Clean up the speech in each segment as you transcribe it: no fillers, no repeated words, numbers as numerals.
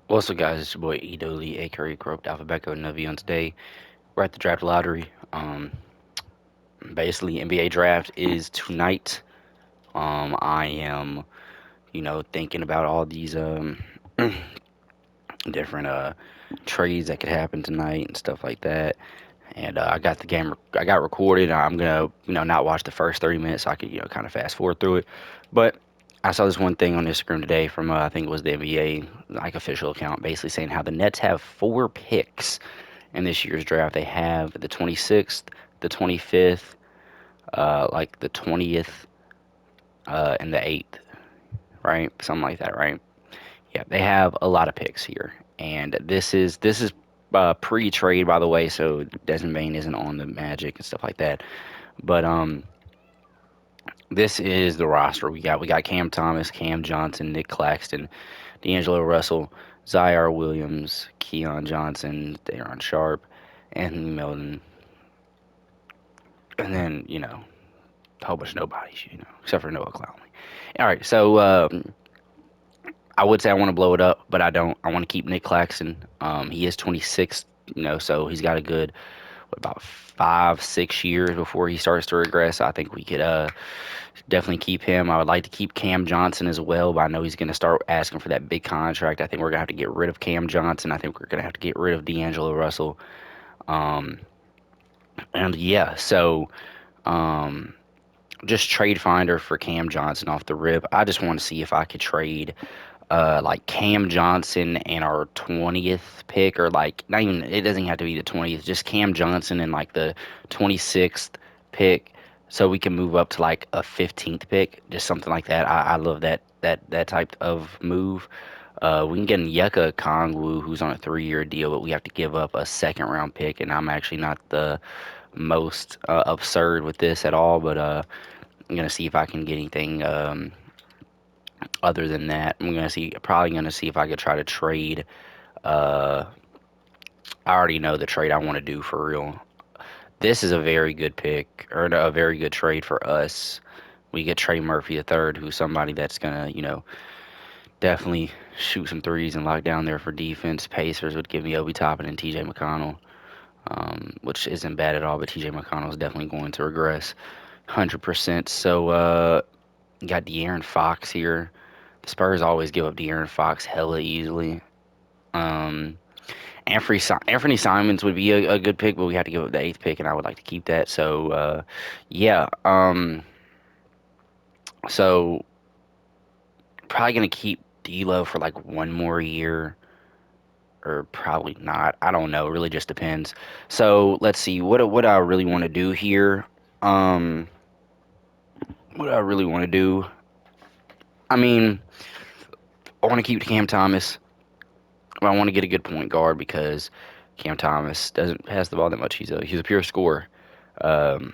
What's up, guys? It's your boy E Dooley, aka Corrupt Alphabeco Navi. On today, we're at the draft lottery. Basically, NBA draft is tonight. I am, thinking about all these different trades that could happen tonight and stuff like that. And I got the game, I got recorded. I'm gonna, not watch the first 30 minutes so I could, kind of fast forward through it. But I saw this one thing on Instagram today from I think it was the NBA like official account, basically saying how the Nets have four picks in this year's draft. They have the 26th, the 25th, like the 20th, and the 8th, right? Something like that, right? Yeah, they have a lot of picks here, and this is pre-trade, by the way, so Desmond Bain isn't on the Magic and stuff like that. But this is the roster we got. We got Cam Thomas, Cam Johnson, Nick Claxton, D'Angelo Russell, Zaire Williams, Keon Johnson, Daron Sharp, Anthony Melton, and then a whole bunch of nobodies, except for Noah Clowney. All right, so I would say I want to blow it up, but I don't. I want to keep Nick Claxton. He is 26, so he's got a good about 5, 6 years before he starts to regress. I think we could definitely keep him. I would like to keep Cam Johnson as well, but I know he's going to start asking for that big contract. I think we're going to have to get rid of Cam Johnson. I think we're going to have to get rid of D'Angelo Russell. Um, and yeah, so um, just trade finder for Cam Johnson off the rip. I just want to see if I could trade like Cam Johnson and our 20th pick, or like not even, it doesn't have to be the 20th, just Cam Johnson and like the 26th pick, so we can move up to like a 15th pick, just something like that. I love that type of move. We can get in Yucca Kongwu, who's on a 3-year deal, but we have to give up a second round pick, and I'm actually not the most absurd with this at all, but I'm gonna see if I can get anything other than that. Probably gonna see if I could try to trade. Uh, I already know the trade I want to do for real. This is a very good pick, or no, a very good trade for us. We get Trey Murphy a third, who's somebody that's gonna, definitely shoot some threes and lock down there for defense. Pacers would give me Obi Toppin and T.J. McConnell, which isn't bad at all. But T.J. McConnell is definitely going to regress, 100%. So got De'Aaron Fox here. The Spurs always give up De'Aaron Fox hella easily. Um, Anthony Simons would be a good pick, but we have to give up the eighth pick, and I would like to keep that. So, yeah. So probably gonna keep D'Lo for like one more year, or probably not. I don't know. It really just depends. So let's see. What I really want to do here. Um, what I really want to do. I mean, I want to keep Cam Thomas. I want to get a good point guard because Cam Thomas doesn't pass the ball that much. He's a pure scorer. Um,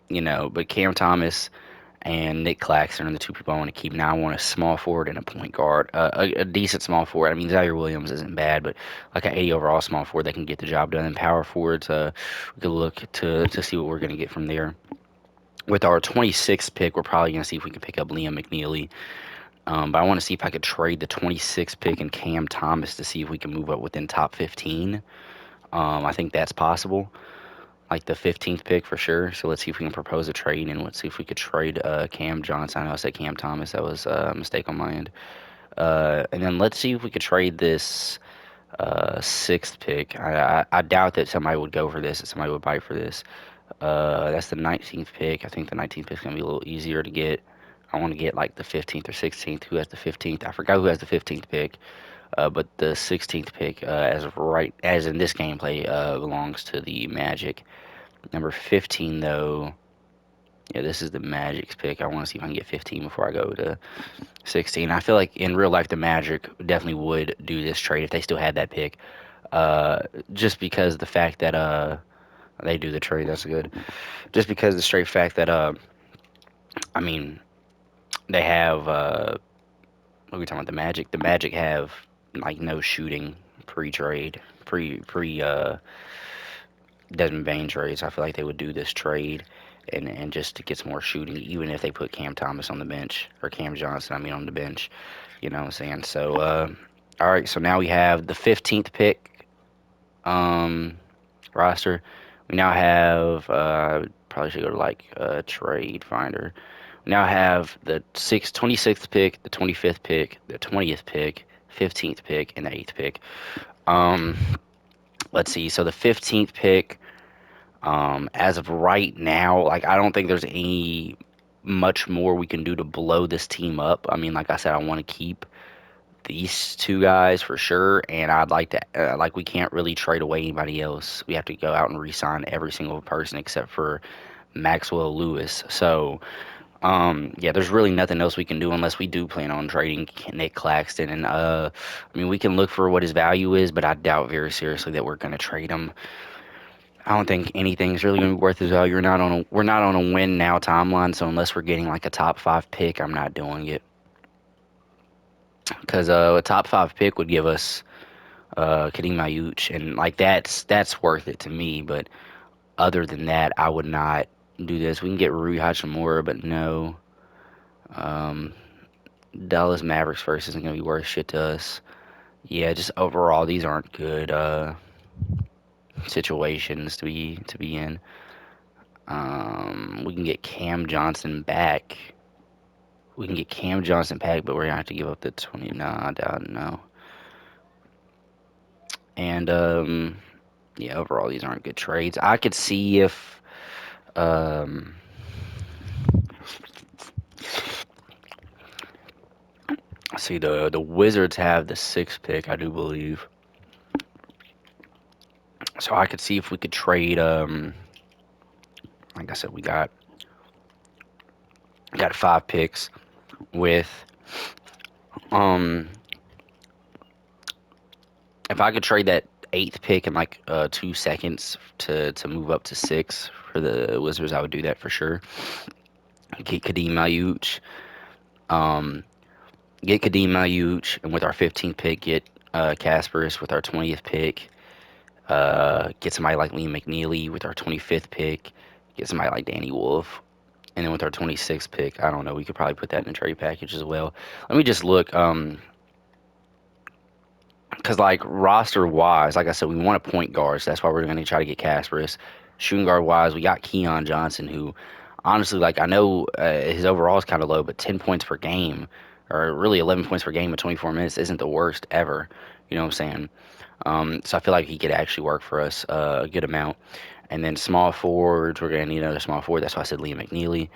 but Cam Thomas and Nick Claxton are the two people I want to keep. Now I want a small forward and a point guard, a decent small forward. I mean, Zaire Williams isn't bad, but like an 80 overall small forward that can get the job done. And power forwards, we could look to see what we're going to get from there. With our 26th pick, we're probably going to see if we can pick up Liam McNeely. But I want to see if I could trade the 26th pick and Cam Thomas to see if we can move up within top 15. I think that's possible, like the 15th pick for sure. So let's see if we can propose a trade, and let's see if we could trade Cam Johnson. I know I said Cam Thomas. That was a mistake on my end. And then let's see if we could trade this sixth pick. I doubt that somebody would go for this, that somebody would bite for this. That's the 19th pick. I think the 19th pick is going to be a little easier to get. I want to get like the 15th or 16th. Who has the 15th? I forgot who has the 15th pick. But the 16th pick, as in this gameplay, belongs to the Magic. Number 15, though, yeah, this is the Magic's pick. I want to see if I can get 15 before I go to 16. I feel like in real life, the Magic definitely would do this trade if they still had that pick. Uh, just because the fact that they do the trade, that's good. Just because the straight fact that I mean, they have what are we talking about? The Magic. The Magic have like no shooting pre-trade, pre Desmond Bain trades. I feel like they would do this trade and just to get some more shooting, even if they put Cam Thomas on the bench or Cam Johnson, I mean, on the bench. You know what I'm saying? So, All right, so now we have the 15th pick roster. We now have probably should go to like trade finder. We now have the 26th pick, the 25th pick, the 20th pick, 15th pick, and the 8th pick. Um, let's see. So the 15th pick, as of right now, like I don't think there's any much more we can do to blow this team up. I mean, like I said, I want to keep these two guys for sure, and I'd like to like we can't really trade away anybody else. We have to go out and re-sign every single person except for Maxwell Lewis. So yeah, there's really nothing else we can do unless we do plan on trading Nick Claxton. And I mean, we can look for what his value is, but I doubt very seriously that we're going to trade him. I don't think anything's really going to be worth his value. We're not on a win now timeline, so unless we're getting like a top five pick, I'm not doing it. Because a top five pick would give us Kadeem Ayuch, and like that's worth it to me. But other than that, I would not do this. We can get Rui Hachimura, but no. Um, Dallas Mavericks first isn't gonna be worth shit to us. Yeah, just overall, these aren't good situations to be in. We can get Cam Johnson back. We can get Cam Johnson back, but we're gonna have to give up the 20. Nah, I doubt no. And yeah, overall, these aren't good trades. I could see if um, see the Wizards have the sixth pick, I do believe. So I could see if we could trade. Like I said, we got five picks with um. If I could trade that eighth pick in like 2 seconds to move up to six for the Wizards, I would do that for sure. Get Kadeem Ayuch. Um, get Kadeem Ayuch, and with our 15th pick, get Kasparis with our 20th pick. Get somebody like Liam McNeely with our 25th pick. Get somebody like Danny Wolf. And then with our 26th pick, I don't know, we could probably put that in a trade package as well. Let me just look, because like roster wise, like I said, we want a point guard, so that's why we're going to try to get Kasparis. Shooting guard wise, we got Keon Johnson, who honestly, like I know his overall is kind of low, but 10 points per game, or really 11 points per game in 24 minutes, isn't the worst ever. You know what I'm saying? So I feel like he could actually work for us a good amount. And then small forwards, we're going to need another small forward. That's why I said Liam McNeely.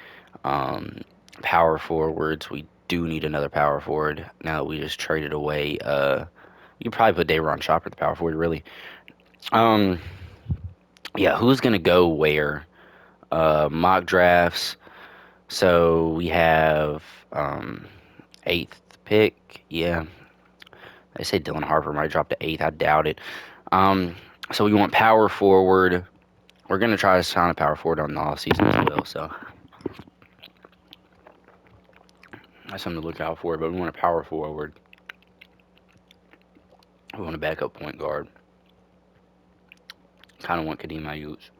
Um, Power forwards, we do need another power forward. Now that we just traded away. You could probably put Dayron Chopper at the power forward, really. Um, yeah, who's going to go where? Mock drafts. So we have eighth pick. Yeah, they say Dylan Harper might drop to eighth. I doubt it. So we want power forward. We're gonna try to sign a power forward on the off season as well. So that's something to look out for. But we want a power forward. We want a backup point guard. Kind of want Kadeem Ayuch.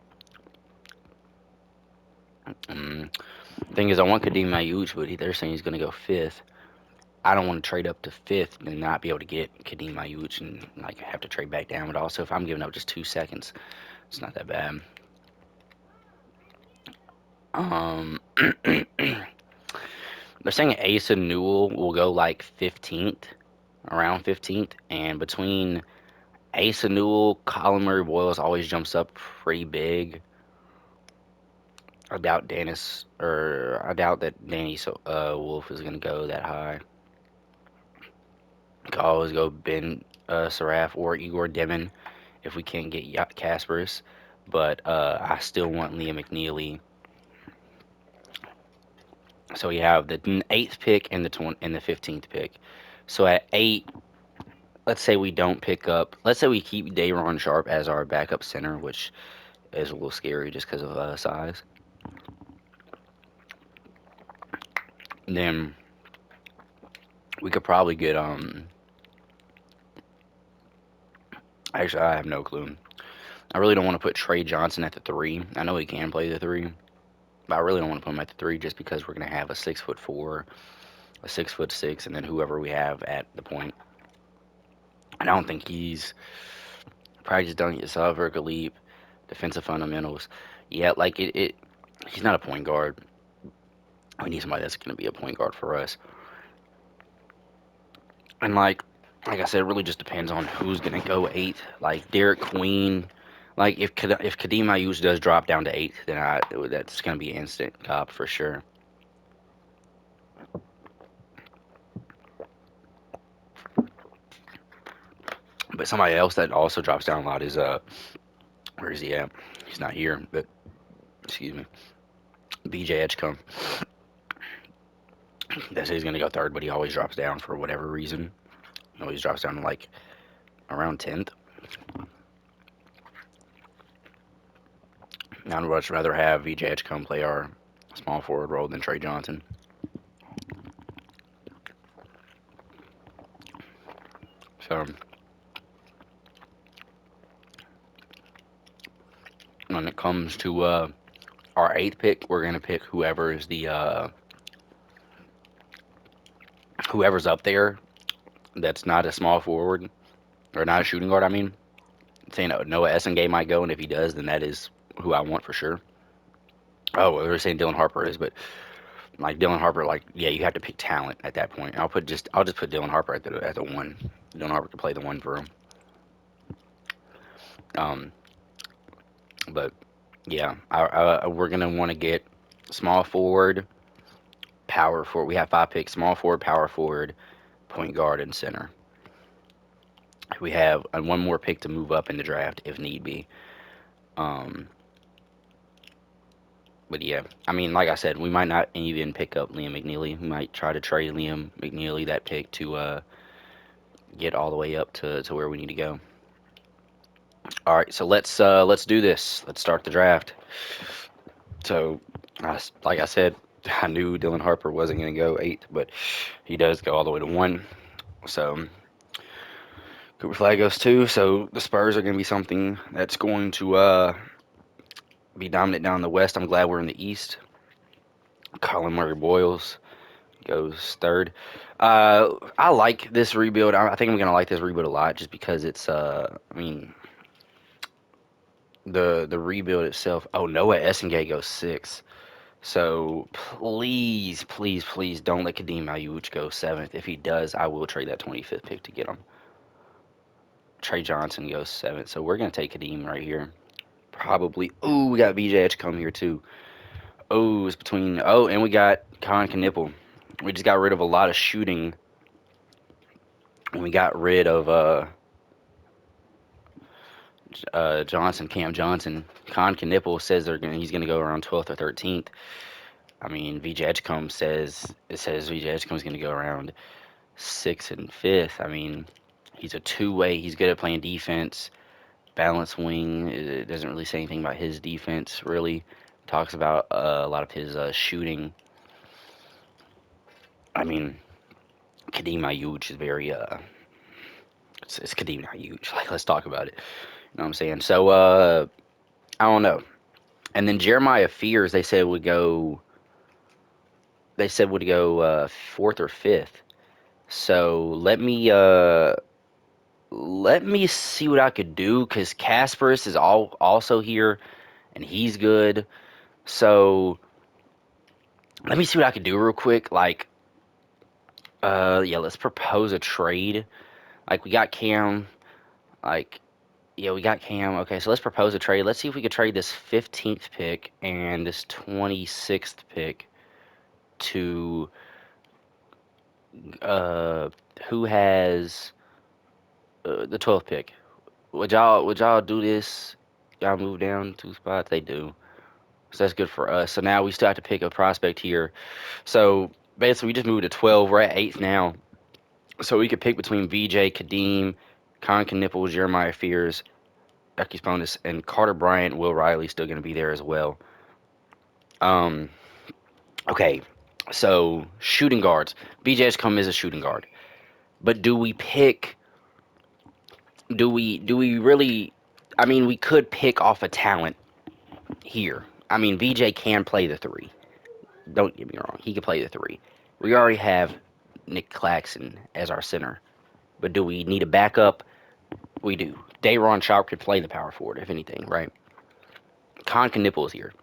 Thing is, I want Kadeem Ayuch, but they're saying he's gonna go fifth. I don't want to trade up to fifth and not be able to get Kadeem Ayuch and like have to trade back down. But also, if I'm giving up just 2 seconds, it's not that bad. Um, they're saying Asa Newell will go like 15th, around 15th, and between Asa Newell, Colin Murray Boyles always jumps up pretty big. I doubt I doubt that Danny Wolf is gonna go that high. Could always go Ben Saraf or Igor Demon if we can't get Kasparis, but I still want Liam McNeely. So we have the eighth pick and the 15th pick. So at eight, let's say we don't pick up. Let's say we keep Dayron Sharp as our backup center, which is a little scary just because of size. Then we could probably get Actually, I have no clue. I really don't want to put Trey Johnson at the three. I know he can play the three, but I really don't want to put him at the three just because we're gonna have a 6'4", a 6'6", and then whoever we have at the point. And I don't think he's probably just done yourself or Galib, defensive fundamentals. Yeah, like he's not a point guard. We need somebody that's going to be a point guard for us. And like I said, it really just depends on who's going to go eighth. Like Derek Queen, like if Kadeem Ayush does drop down to eighth, then that's going to be an instant cop for sure. But somebody else that also drops down a lot is where is he at? He's not here, but excuse me, BJ Edgecombe. They say he's going to go third, but he always drops down for whatever reason. He always drops down to like around 10th. I'd much rather have VJ Edgecombe play our small forward role than Trey Johnson. So when it comes to our eighth pick, we're gonna pick whoever is the whoever's up there that's not a small forward or not a shooting guard. I mean, saying Noah Essengay might go, and if he does, then that is who I want for sure. Oh, well, they're saying Dylan Harper is, but like Dylan Harper, like yeah, you have to pick talent at that point. I'll just put Dylan Harper at the one. Dylan Harper can play the one for him. Um, but yeah, we're gonna want to get small forward, power forward. We have five picks: small forward, power forward, point guard, and center. We have one more pick to move up in the draft if need be. Um, but yeah, I mean, like I said, we might not even pick up Liam McNeely. We might try to trade Liam McNeely that pick to get all the way up to where we need to go. All right, so let's do this. Let's start the draft. So, like I said, I knew Dylan Harper wasn't going to go eighth, but he does go all the way to one. So Cooper Flag goes two. So the Spurs are going to be something that's going to be dominant down in the West. I'm glad we're in the East. Colin Murray Boyles goes third. I like this rebuild. I think I'm going to like this rebuild a lot just because it's, I mean, the rebuild itself. Oh, Noah Essengay goes sixth. So please, please, please don't let Kadeem Ayuch go seventh. If he does, I will trade that 25th pick to get him. Trey Johnson goes seventh. So we're gonna take Kadeem right here. Probably. Ooh, we got BJ come here too. Oh, it's between. Oh, and we got Con Knipple. We just got rid of a lot of shooting. And we got rid of Johnson, Cam Johnson. Con Knipple says he's gonna go around 12th or 13th. I mean, VJ Edgecombe says VJ Edgecombe's gonna go around sixth and fifth. I mean, he's a two-way. He's good at playing defense. Balance wing. It doesn't really say anything about his defense. Really talks about a lot of his shooting. I mean, Kadeem Ayuch is very it's Kadeem Ayuch. Like, let's talk about it. You know what I'm saying? So I don't know. And then Jeremiah Fears, they said would go. They said would go fourth or fifth. So let me see what I could do because Casperus is also here and he's good. So let me see what I could do real quick. Like, yeah, let's propose a trade. Like, we got Cam. Like, yeah, we got Cam. Okay, so let's propose a trade. Let's see if we could trade this 15th pick and this 26th pick to uh, who has the 12th pick. Would y'all do this? Y'all move down two spots? They do. So that's good for us. So now we still have to pick a prospect here. So basically, we just moved to 12. We're at 8th now. So we could pick between VJ, Kadeem, Con Knipple, Jeremiah Fears, Ekis Bonus, and Carter Bryant. Will Riley still going to be there as well. Um, okay, so shooting guards. BJ's come as a shooting guard. But do we pick? Do we really? I mean, we could pick off a talent here. I mean, VJ can play the three. Don't get me wrong, he can play the three. We already have Nick Claxton as our center. But do we need a backup? We do. Dayron Sharp could play the power forward, if anything, right? Con Knipple is here.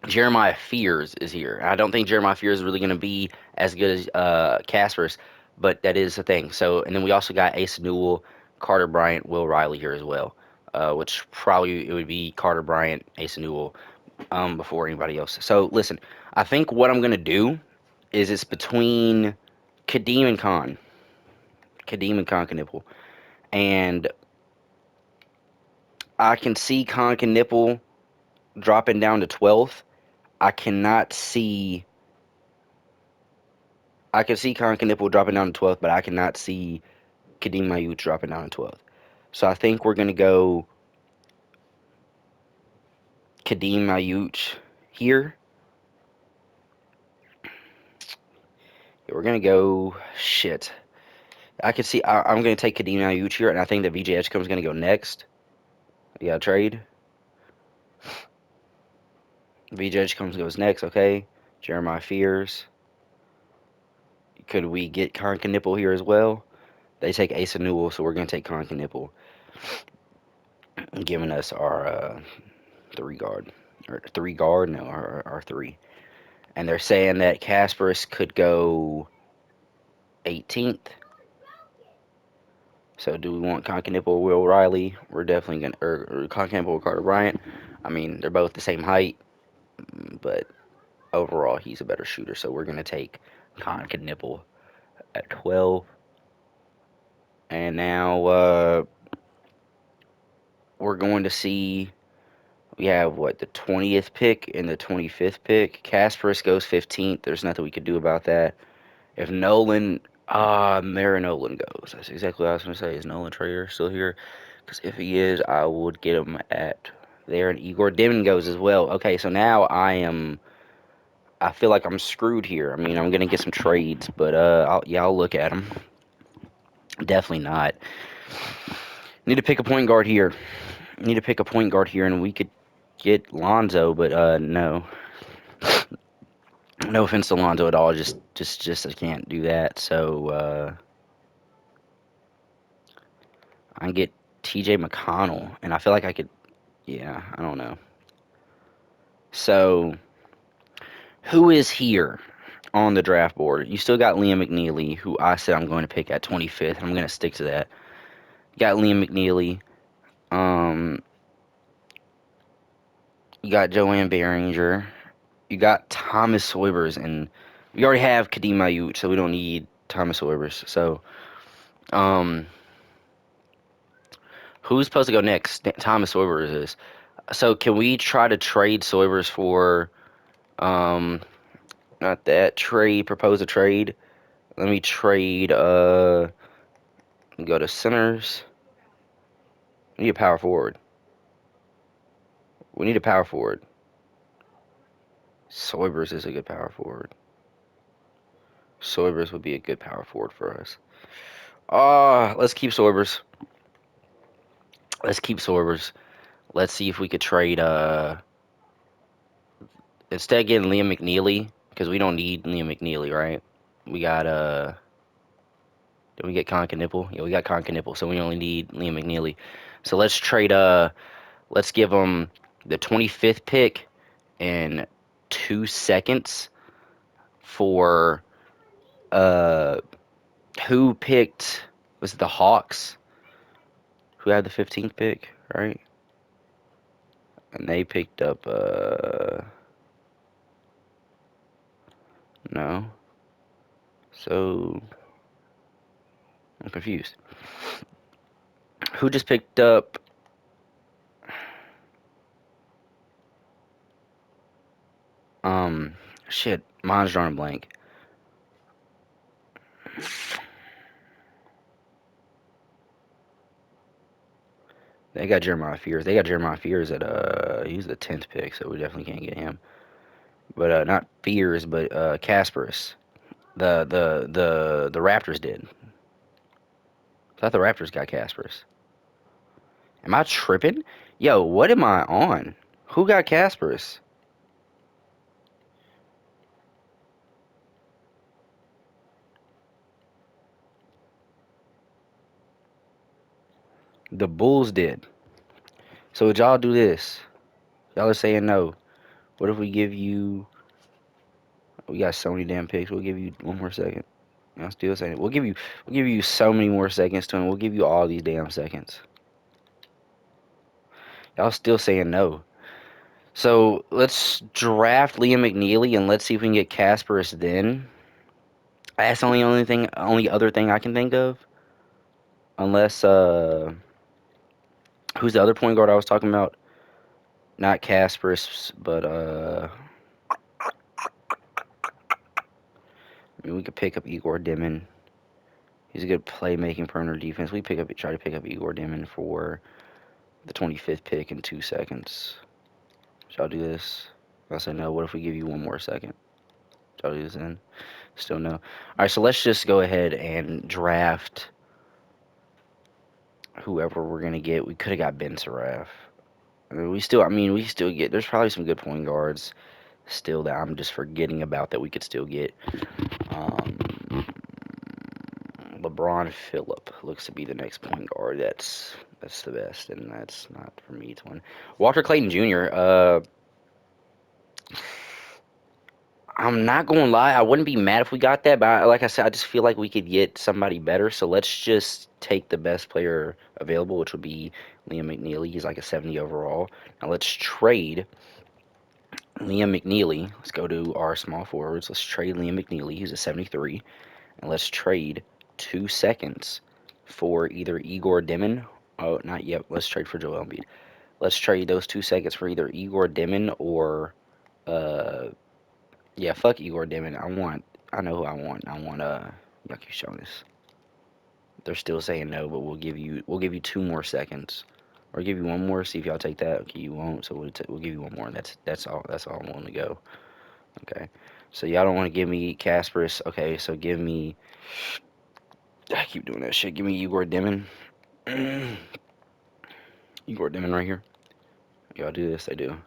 Jeremiah Fears is here. I don't think Jeremiah Fears is really going to be as good as Casper's, but that is the thing. So, and then we also got Ace Newell, Carter Bryant, Will Riley here as well, which probably it would be Carter Bryant, Ace Newell, before anybody else. So, listen, I think what I'm going to do is it's between Kadeem and Khan. Kadeem and Khan Knipple. And I can see Khan Knipple dropping down to 12th. I cannot see. I can see Khan Knipple dropping down to 12th, but I cannot see Kadeem Mayut dropping down to 12th. So I think we're going to go Kadeem Mayut here. Yeah, we're going to go. Shit. I can see. I'm going to take Kadeem Mayut here, and I think that VJ Edgecombe is going to go next. You got to trade. VJ Edgecombe goes next, okay. Jeremiah Fears. Could we get Khan Knipple here as well? They take Asa Newell, so we're going to take Khan Knipple, giving us our 3 guard. Or 3 guard? No, our 3. And they're saying that Kasparis could go 18th. So do we want Concanipple or Will Riley? We're definitely going to, or Concanipple or Carter Bryant. I mean, they're both the same height, but overall he's a better shooter. So we're going to take Concanipple at 12. And now we're going to see, we have what, the 20th pick and the 25th pick. Kasparis goes 15th. There's nothing we could do about that. If Nolan, Mara Nolan goes. That's exactly what I was going to say. Is Nolan Trader still here? Because if he is, I would get him at there. And Igor Dimon goes as well. Okay, so now I feel like I'm screwed here. I mean, I'm going to get some trades, but I'll look at them. Definitely not. Need to pick a point guard here. Need to pick a point guard here, and we could get Lonzo, but no. No offense to Lonzo at all. Just I can't do that. So I can get TJ McConnell, and I feel like I could. Yeah, I don't know. So who is here on the draft board? You still got Liam McNeely, who I said I'm going to pick at 25th. I'm going to stick to that. You got Liam McNeely. You got Joanne Behringer. You got Thomas Soybers, and we already have Kadeem Mayut, so we don't need Thomas Soybers. So, who's supposed to go next? Thomas Soybers is. So, can we try to trade Soybers for, not that, propose a trade? Let me trade, go to centers. We need a power forward. We need a power forward. Soybers is a good power forward. Soybers would be a good power forward for us. Let's keep Soybers. Let's keep Sorbers. Let's see if we could trade instead of getting Liam McNeely, because we don't need Liam McNeely, right? We got did we get Conca Nipple? Yeah, we got Conca Nipple, so we only need Liam McNeely. So let's trade let's give them the 25th pick and 2 seconds for who picked, was it the Hawks who had the 15th pick, right? And they picked up no. So I'm confused. Who just picked up? Shit. Mine's drawing a blank. They got Jeremiah Fears. They got Jeremiah Fears at he's the 10th pick, so we definitely can't get him. But not Fears, but Kasparis. The Raptors did. I thought the Raptors got Kasparis. Am I tripping? Yo, what am I on? Who got Kasparis? The Bulls did. So would y'all do this? Y'all are saying no. What if we give you? We got so many damn picks. We'll give you one more second. I'm still saying it. We'll give you so many more seconds to him. We'll give you all these damn seconds. Y'all still saying no. So let's draft Liam McNeely and let's see if we can get Kasparis then. That's the only other thing I can think of. Unless who's the other point guard I was talking about? Not Kasparis, but I mean, we could pick up Igor Dimin. He's a good playmaking perimeter defense. Try to pick up Igor Dimin for the 25th pick in 2 seconds. Shall I do this? I'll say no. What if we give you one more second? Shall I do this then? Still no. All right, so let's just go ahead and draft whoever we're gonna get. We could have got Ben Saraf. We still get. There's probably some good point guards still that I'm just forgetting about that we could still get. Um, LeBron Phillip looks to be the next point guard. That's the best, and that's not for me to win. Walter Clayton Jr. I'm not gonna lie, I wouldn't be mad if we got that, but like I said, I just feel like we could get somebody better. So let's just take the best player available, which would be Liam McNeely. He's like a 70 overall. Now let's trade Liam McNeely. Let's go to our small forwards. Let's trade Liam McNeely. He's a 73. And let's trade 2 seconds for either Igor Dimin. Oh, not yet. Let's trade for Joel Embiid. Let's trade those 2 seconds for either Igor Dimin or uh yeah, fuck Igor Dimin. I know who I want. I want Yucky Jonas. They're still saying no, but we'll give you 2 more seconds. Or give you one more, see if y'all take that. Okay, you won't, so we'll give you one more. That's all I'm willing to go. Okay. So y'all don't want to give me Kasparis. Okay, so give me I keep doing that shit. Give me Igor Dimin. Igor Dimin right here. Y'all do this, I do.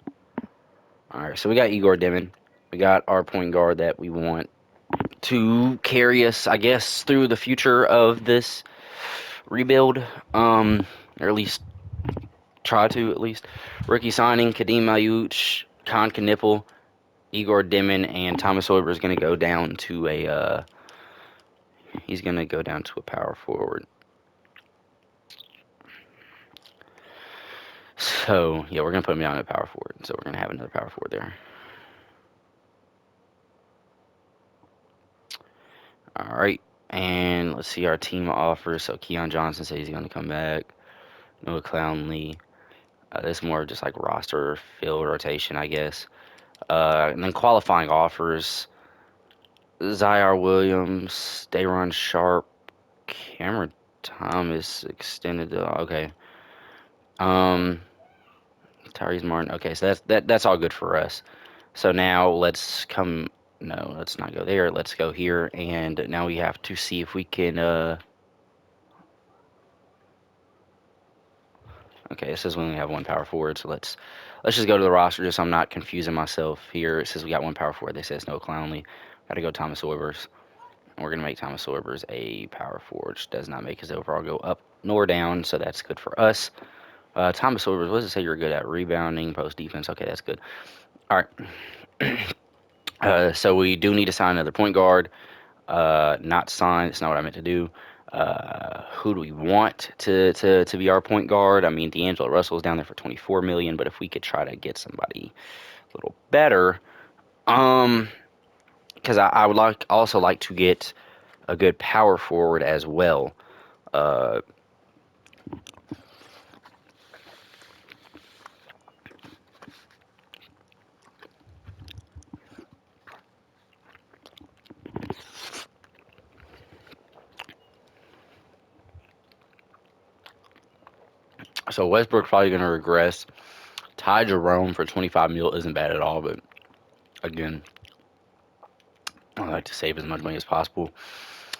Alright, so we got Igor Dimin. We got our point guard that we want to carry us, I guess, through the future of this rebuild. Or at least try to, at least. Rookie signing, Kadeem Ayuch, Khan Knipple, Igor Dimin, and Thomas Hoiber is going to go down to he's going to go down to a power forward. So, yeah, we're going to put him down at power forward. So we're going to have another power forward there. All right. And let's see our team offers. So Keon Johnson says he's going to come back. Noah Clowney. This is more just like roster field rotation, I guess. And then qualifying offers. Zaire Williams, Dayron Sharp, Cameron Thomas extended to okay. Um, Tyrese Martin. Okay, so that's all good for us. So now let's come. No, let's not go there. Let's go here, and now we have to see if we can. Okay, it says we only have one power forward, so let's just go to the roster just so I'm not confusing myself here. It says we got one power forward. They say it's no Clowney. Got to go Thomas Oibers. And we're gonna make Thomas Oibers a power forward, which does not make his overall go up nor down, so that's good for us. Thomas Oibers, what does it say you're good at? Rebounding, post defense. Okay, that's good. All right. So we do need to sign another point guard. Not sign. It's not what I meant to do. Who do we want to be our point guard? I mean, D'Angelo Russell's down there for 24 million, but if we could try to get somebody a little better, because I would like to get a good power forward as well. Uh, so Westbrook's probably going to regress. Ty Jerome for 25 mil isn't bad at all, but again, I like to save as much money as possible.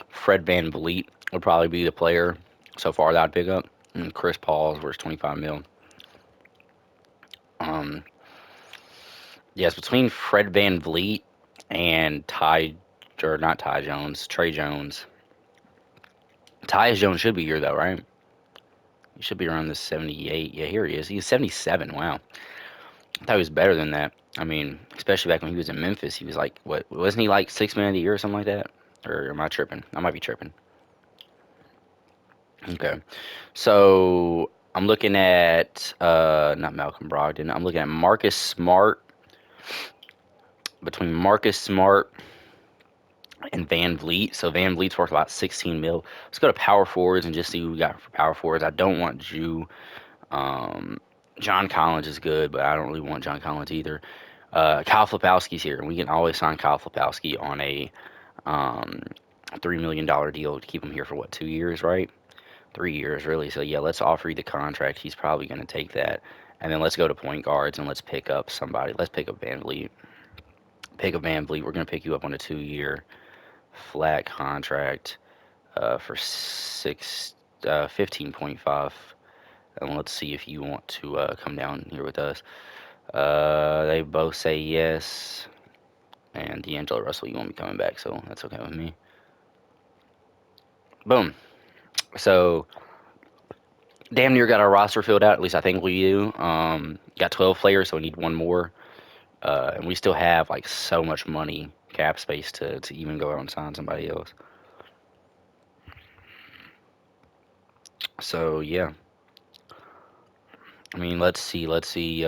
Fred Van Vliet would probably be the player so far that I'd pick up. And Chris Paul's worth 25 mil. Yes, between Fred Van Vliet and not Ty Jones, Trey Jones. Tyus Jones should be here though, right? He should be around the 78. Yeah, here he is. He's 77. Wow. I thought he was better than that. I mean, especially back when he was in Memphis, he was like, what, wasn't he like 6 man of the year or something like that? Or am I tripping? I might be tripping. Okay. So I'm looking at not Malcolm Brogdon. I'm looking at Marcus Smart. Between Marcus Smart and Van Vliet. So Van Vliet's worth about 16 mil. Let's go to power forwards and just see who we got for power forwards. I don't want Jew. Um, John Collins is good, but I don't really want John Collins either. Kyle Flipowski's here, and we can always sign Kyle Flipowski on a um, $3 million deal to keep him here for what, 2 years, right? 3 years, really. So yeah, let's offer you the contract. He's probably going to take that, and then let's go to point guards and let's pick up somebody. Let's pick up Van Vliet. Pick up Van Vliet. We're going to pick you up on a 2 year flat contract for 15.5. And let's see if you want to come down here with us. They both say yes. And D'Angelo Russell, you won't be coming back, so that's okay with me. Boom. So damn near got our roster filled out. At least I think we do. Got 12 players, so we need one more. And we still have like so much money, cap space to even go out and sign somebody else. So yeah. I mean, let's see. Let's see.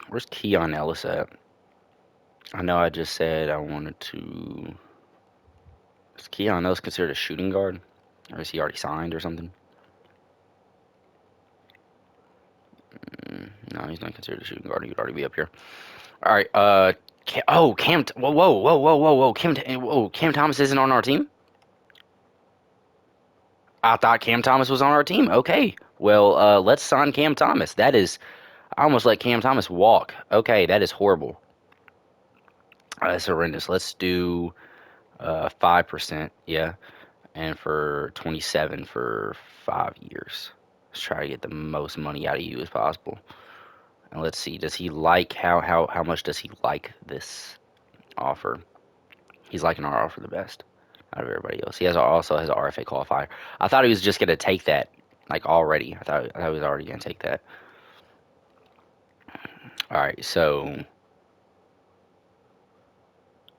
Where's Keon Ellis at? I know I just said I wanted to. Is Keon Ellis considered a shooting guard? Or is he already signed or something? No, he's not considered a shooting guard. He would already be up here. All right. Cam. Whoa, whoa, whoa, whoa, whoa, whoa. Cam Thomas isn't on our team. I thought Cam Thomas was on our team. Okay. Well, let's sign Cam Thomas. That is. I almost let Cam Thomas walk. Okay, that is horrible. That's horrendous. Let's do 5%. Yeah, and for 27 for 5 years. Let's try to get the most money out of you as possible. And let's see, does he like how much does he like this offer? He's liking our offer the best out of everybody else. He also has an RFA qualifier. I thought he was just gonna take that like already. I thought he was already gonna take that. All right, so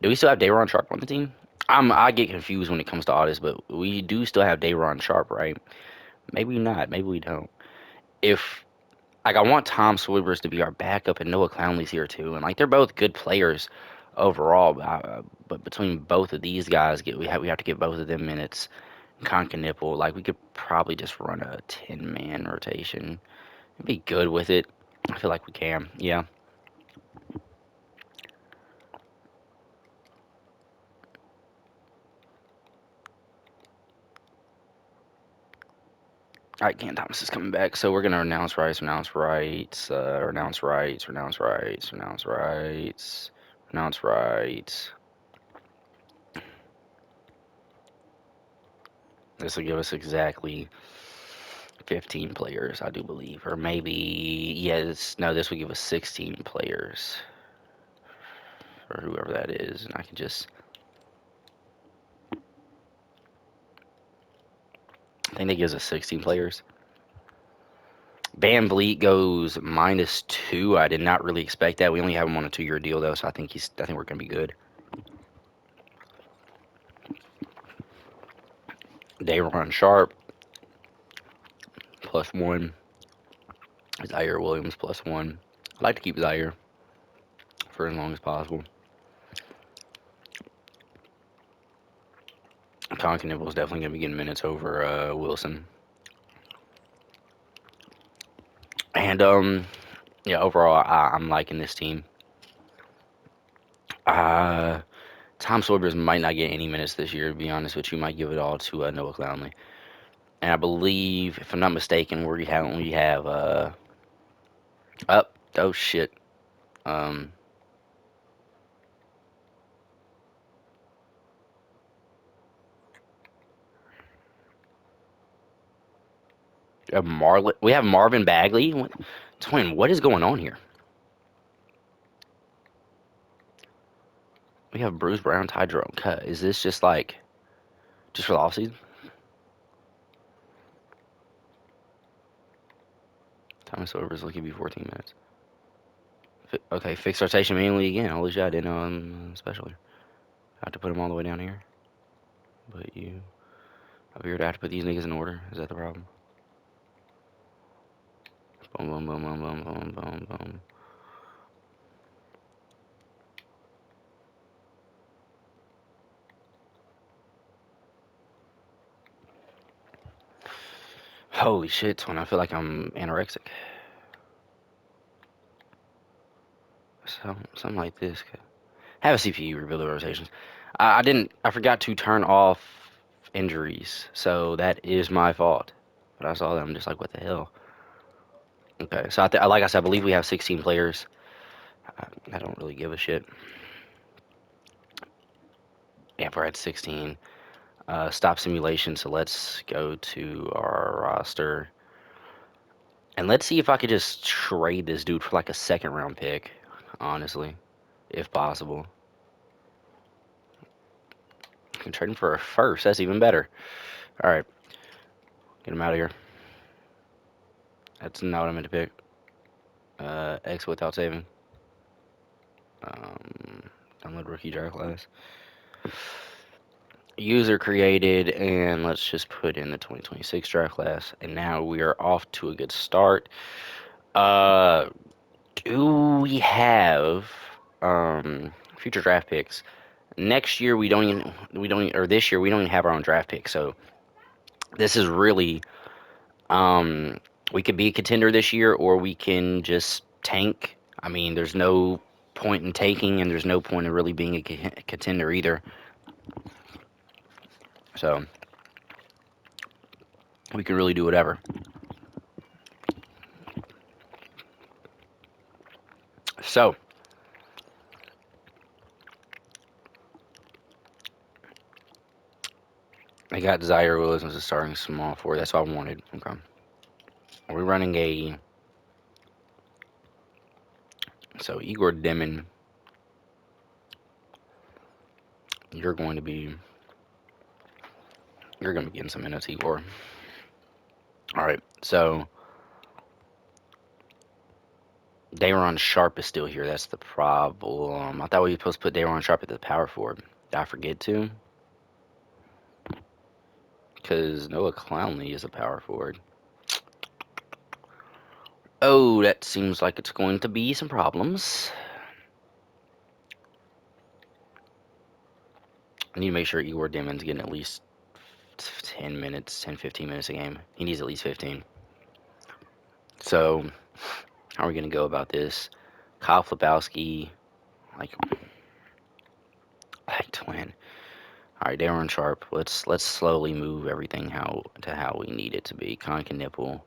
do we still have Dayron Sharp on the team? I get confused when it comes to all this, but we do still have Dayron Sharp, right? Maybe not. Maybe we don't. If like I want Tom Swivers to be our backup, and Noah Clowney's here too, and like they're both good players overall. But between both of these guys, we have to give both of them minutes. Nipple, like we could probably just run a 10 man rotation. Be good with it. I feel like we can. Yeah. All right, Cam Thomas is coming back, so we're gonna renounce rights, renounce rights, renounce rights, renounce rights, renounce rights, renounce rights. This will give us exactly 15 players, I do believe, or maybe yes. No, this will give us 16 players, or whoever that is, and I can just. I think that gives us 16 players. Van Vliet goes -2. I did not really expect that. We only have him on a 2 year deal though, so I think we're gonna be good. Dayron Sharp +1. Zaire Williams +1. I like to keep Zaire for as long as possible. Conkin is definitely gonna be getting minutes over Wilson. And yeah, overall I'm liking this team. Uh Tom Swivers might not get any minutes this year, to be honest with you. Might give it all to Noah Clowney. And I believe, if I'm not mistaken, we have up. Oh shit. Um, Marlon. We have Marvin Bagley. Twin, what is going on here? We have Bruce Brown, Ty Jerome. Cut. Is this just like just for the offseason? Silvers will give you 14 minutes. Okay, fixed rotation manually again. Holy shit, I didn't know especially. I have to put them all the way down here. But you... I figured I have to put these niggas in order. Is that the problem? Boom, boom, boom, boom, boom, boom, boom, boom. Holy shit, when I feel like I'm anorexic. So, something like this. Have a CPU reveal the rotations. I forgot to turn off injuries, so that is my fault. But I saw that, I'm just like, what the hell? Okay, so like I said, I believe we have 16 players. I don't really give a shit. Yeah, we're at 16. Stop simulation, so let's go to our roster. And let's see if I could just trade this dude for like a second round pick, honestly, if possible. I can trade him for a first, that's even better. Alright, get him out of here. That's not what I meant to pick. X without saving. Download rookie draft class. User created, and let's just put in the 2026 draft class. And now we are off to a good start. Do we have future draft picks? Next year or this year we don't even have our own draft pick. So this is really we could be a contender this year, or we can just tank. I mean, there's no point in taking, and there's no point in really being a contender either. So we can really do whatever. So I got Zaire Willis as a starting small forward. That's what I wanted. Okay. We're running a so Igor Demon. You're going to be getting some minutes, Igor. All right. So Dayron Sharp is still here. That's the problem. I thought we were supposed to put Dayron Sharp at the power forward. Did I forget to? Because Noah Clowney is a power forward. Oh, that seems like it's going to be some problems. I need to make sure Igor Demon's getting at least 10 minutes, 10, 15 minutes a game. He needs at least 15. So, how are we going to go about this? Kyle Flabowski, like twin. All right, Darren Sharp. Let's slowly move everything how we need it to be. Conk and Nipple.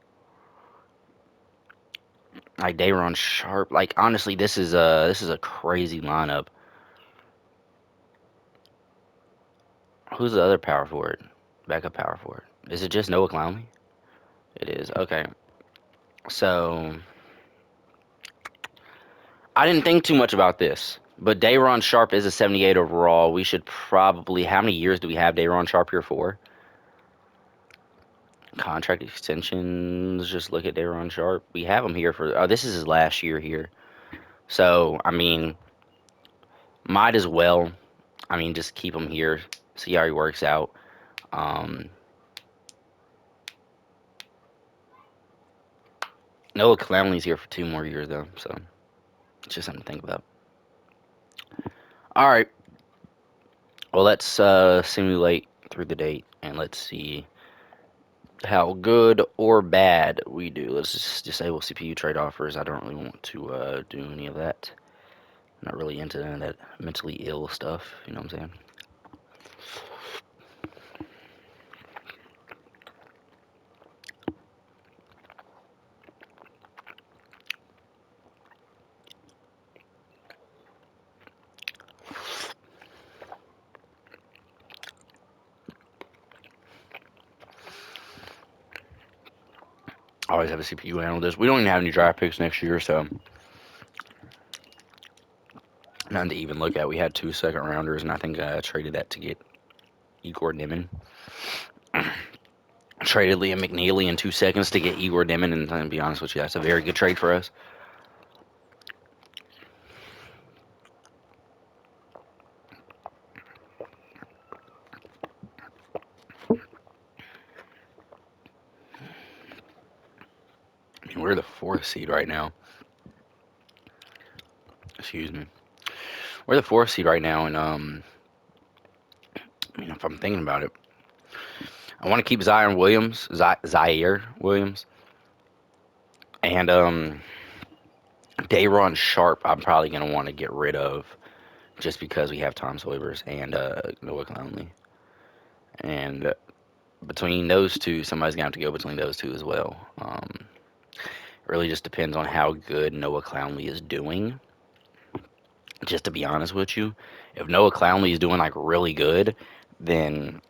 Like Dayron Sharp. Like honestly, this is a crazy lineup. Who's the other power forward? Backup power forward. Is it just Noah Clowney? It is. Okay. So I didn't think too much about this, but Dayron Sharp is a 78 overall. We should probably. How many years do we have Dayron Sharp here for? Contract extensions. Just look at Dayron Sharp. We have him here for. Oh, this is his last year here. So I mean, might as well. I mean, just keep him here. See how he works out. Noah Clowney's here for 2 more years though, so it's just something to think about. All right. Well, let's simulate through the date and let's see how good or bad we do. Let's just disable CPU trade offers. I don't really want to do any of that. I'm not really into that mentally ill stuff. You know what I'm saying? I always have a CPU handle this. We don't even have any draft picks next year, so nothing to even look at. We had 2 second rounders, and I think I traded that to get Igor Niman. Traded Liam McNeely in 2 seconds to get Igor Dimon, and to be honest with you, that's a very good trade for us. I mean, we're the 4th seed right now. Excuse me. We're the 4th seed right now, and I mean, if I'm thinking about it, I want to keep Zaire Williams, and Dayron Sharp. I'm probably gonna want to get rid of just because we have Tom Sawyers and Noah Clowney, and between those two, somebody's gonna have to go between those two as well. It really just depends on how good Noah Clowney is doing. Just to be honest with you, if Noah Clowney is doing like really good, then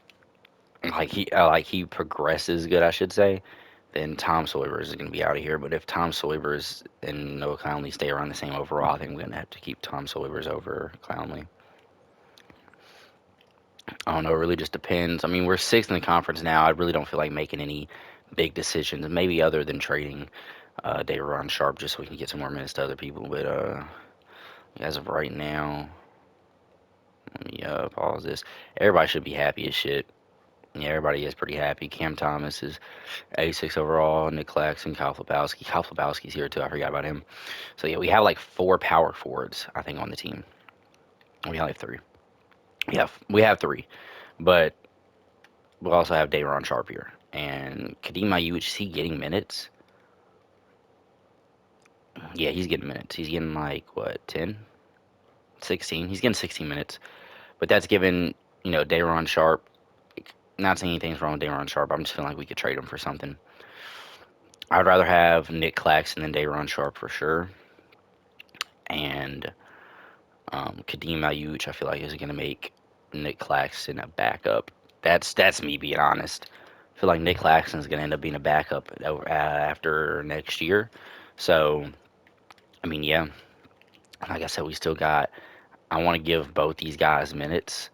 like he progresses good, I should say, then Tom Sawyers is going to be out of here. But if Tom Sawyers and Noah Clowney stay around the same overall, I think we're going to have to keep Tom Sawyers over Clowney. I don't know. It really just depends. I mean, we're 6th in the conference now. I really don't feel like making any big decisions, maybe other than trading Dayron Sharp just so we can get some more minutes to other people. But as of right now, let me pause this. Everybody should be happy as shit. Yeah, everybody is pretty happy. Cam Thomas is 86 overall. Nick Claxton, Kyle Flabowski. Kyle Flabowski's here too. I forgot about him. So yeah, we have like 4 power forwards, I think, on the team. We have like 3. We have 3, but we also have Dayron Sharp here and Kadeem Ayuk. Is he getting minutes? Yeah, he's getting minutes. He's getting like what, 10, 16? He's getting 16 minutes, but that's given Dayron Sharp. Not saying anything's wrong with Dayron Sharp. I'm just feeling like we could trade him for something. I'd rather have Nick Claxton than Dayron Sharp for sure. And Kadeem Ayuk, I feel like, is going to make Nick Claxton a backup. That's me being honest. I feel like Nick Claxton is going to end up being a backup after next year. So, I mean, yeah, like I said, we still got. I want to give both these guys minutes,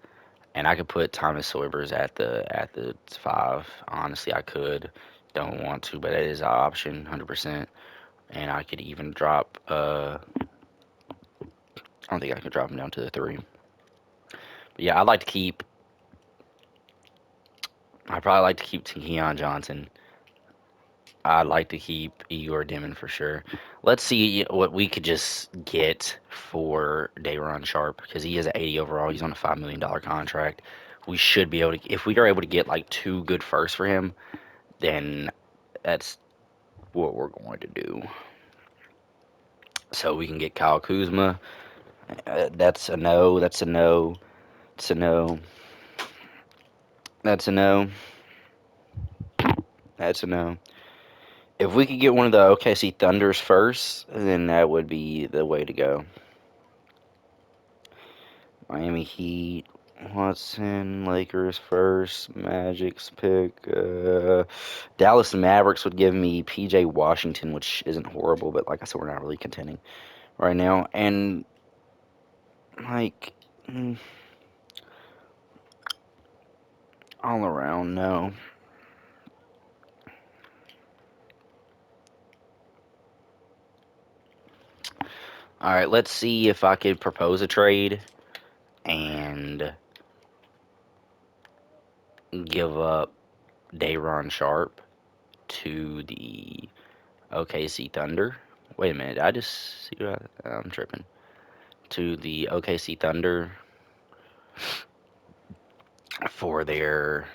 and I could put Thomas Sawyers at the 5. Honestly, I could. Don't want to, but it is an option, 100%. And I could even drop. I don't think I could drop him down to the 3. But yeah, I'd like to keep. I'd probably like to keep Keon Johnson. I'd like to keep Igor Dimon for sure. Let's see what we could just get for Dayron Sharp because he is at 80 overall. He's on a $5 million contract. We should be able to, if we are able to get like 2 good firsts for him, then that's what we're going to do. So we can get Kyle Kuzma. That's a no. That's a no. That's a no. That's a no. That's a no. If we could get one of the OKC Thunders first, then that would be the way to go. Miami Heat, Watson, Lakers first, Magic's pick. Dallas Mavericks would give me PJ Washington, which isn't horrible, but like I said, we're not really contending right now. And like all around, no. All right, let's see if I could propose a trade and give up Dayron Sharp to the OKC Thunder. Wait a minute, I just see what I'm tripping. To the OKC Thunder for their.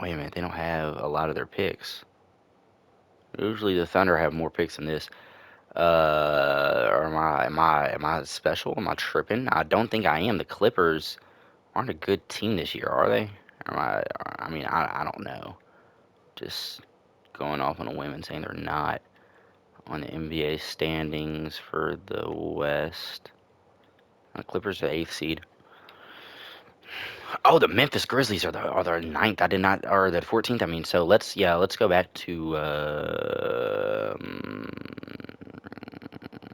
Wait a minute, they don't have a lot of their picks. Usually the Thunder have more picks than this. Or am I special? Am I tripping? I don't think I am. The Clippers aren't a good team this year, are they? Am I? I mean, I don't know. Just going off on a whim and saying they're not on the NBA standings for the West. The Clippers are the 8th seed. Oh, the Memphis Grizzlies are the 9th. I did not, or the 14th. I mean, so let's go back to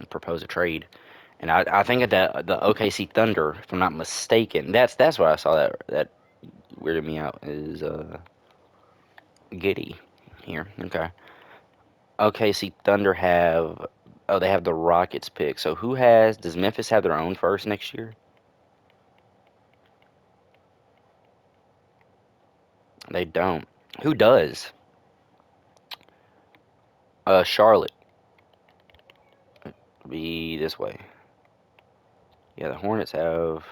propose a trade, and I think that the OKC Thunder, if I'm not mistaken, that's what I saw that weirded me out is Giddy here. Okay. Okay, see, Thunder have. Oh, they have the Rockets pick. So who has. Does Memphis have their own first next year? They don't. Who does? Charlotte. Be this way. Yeah, the Hornets have.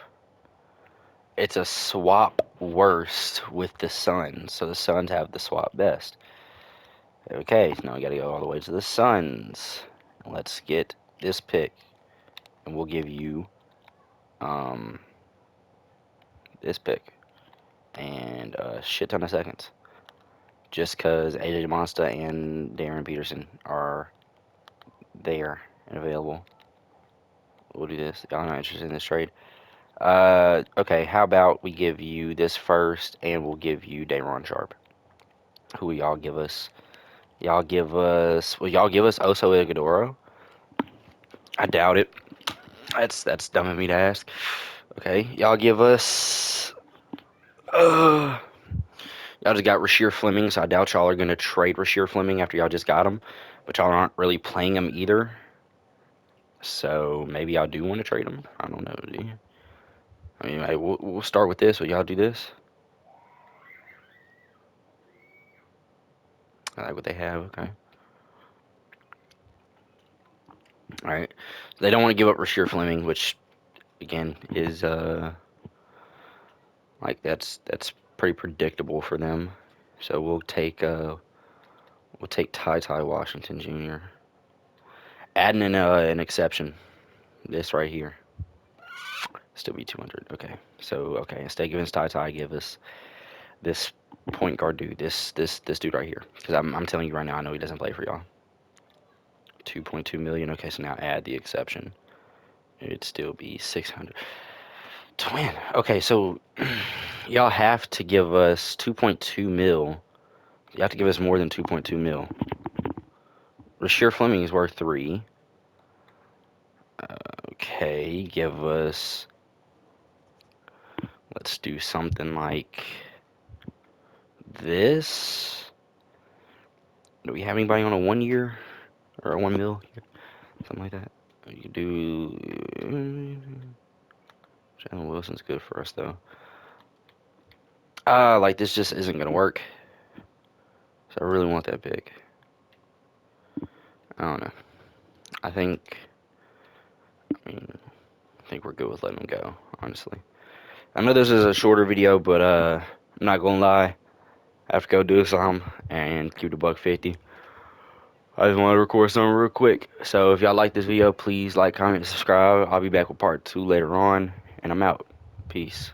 It's a swap worst with the Suns. So the Suns have the swap best. Okay, so now we gotta go all the way to the Suns. Let's get this pick. And we'll give you um this pick. And a shit ton of seconds. Just because AJ Monsta and Darren Peterson are there and available. We'll do this. Y'all not interested in this trade? Okay. How about we give you this first, and we'll give you Dayron Sharp. Who will y'all give us? Y'all give us. Will y'all give us Oso Ighodaro? I doubt it. That's dumb of me to ask. Okay. Y'all give us. Uh, y'all just got Rasheer Fleming, so I doubt y'all are gonna trade Rasheer Fleming after y'all just got him, but y'all aren't really playing him either. So maybe y'all do want to trade him. I don't know. Do you? I mean, hey, we'll start with this. Will y'all do this? I like what they have. Okay. All right. They don't want to give up Rasheer Fleming, which again is like that's pretty predictable for them. So we'll take Ty Ty Washington Jr. Adding in an exception. This right here. Still be 200. Okay. So okay, instead of giving us Ty Ty, give us this point guard dude. This dude right here. Because I'm telling you right now, I know he doesn't play for y'all. 2.2 million. Okay, so now add the exception. It'd still be 600. Twin. Okay, so y'all have to give us 2.2 mil. You have to give us more than 2.2 mil. Rasheer Fleming is worth 3. Okay, give us. Let's do something like this. Do we have anybody on a 1 year or a 1 mil? Something like that. You could do. Jalen Wilson's good for us though. Like this just isn't gonna work. So I really want that pick. I don't know. I think. I mean, I think we're good with letting him go. Honestly, I know this is a shorter video, but I'm not gonna lie. I have to go do some and keep the $150. I just want to record something real quick. So if y'all like this video, please like, comment, and subscribe. I'll be back with part 2 later on, and I'm out. Peace.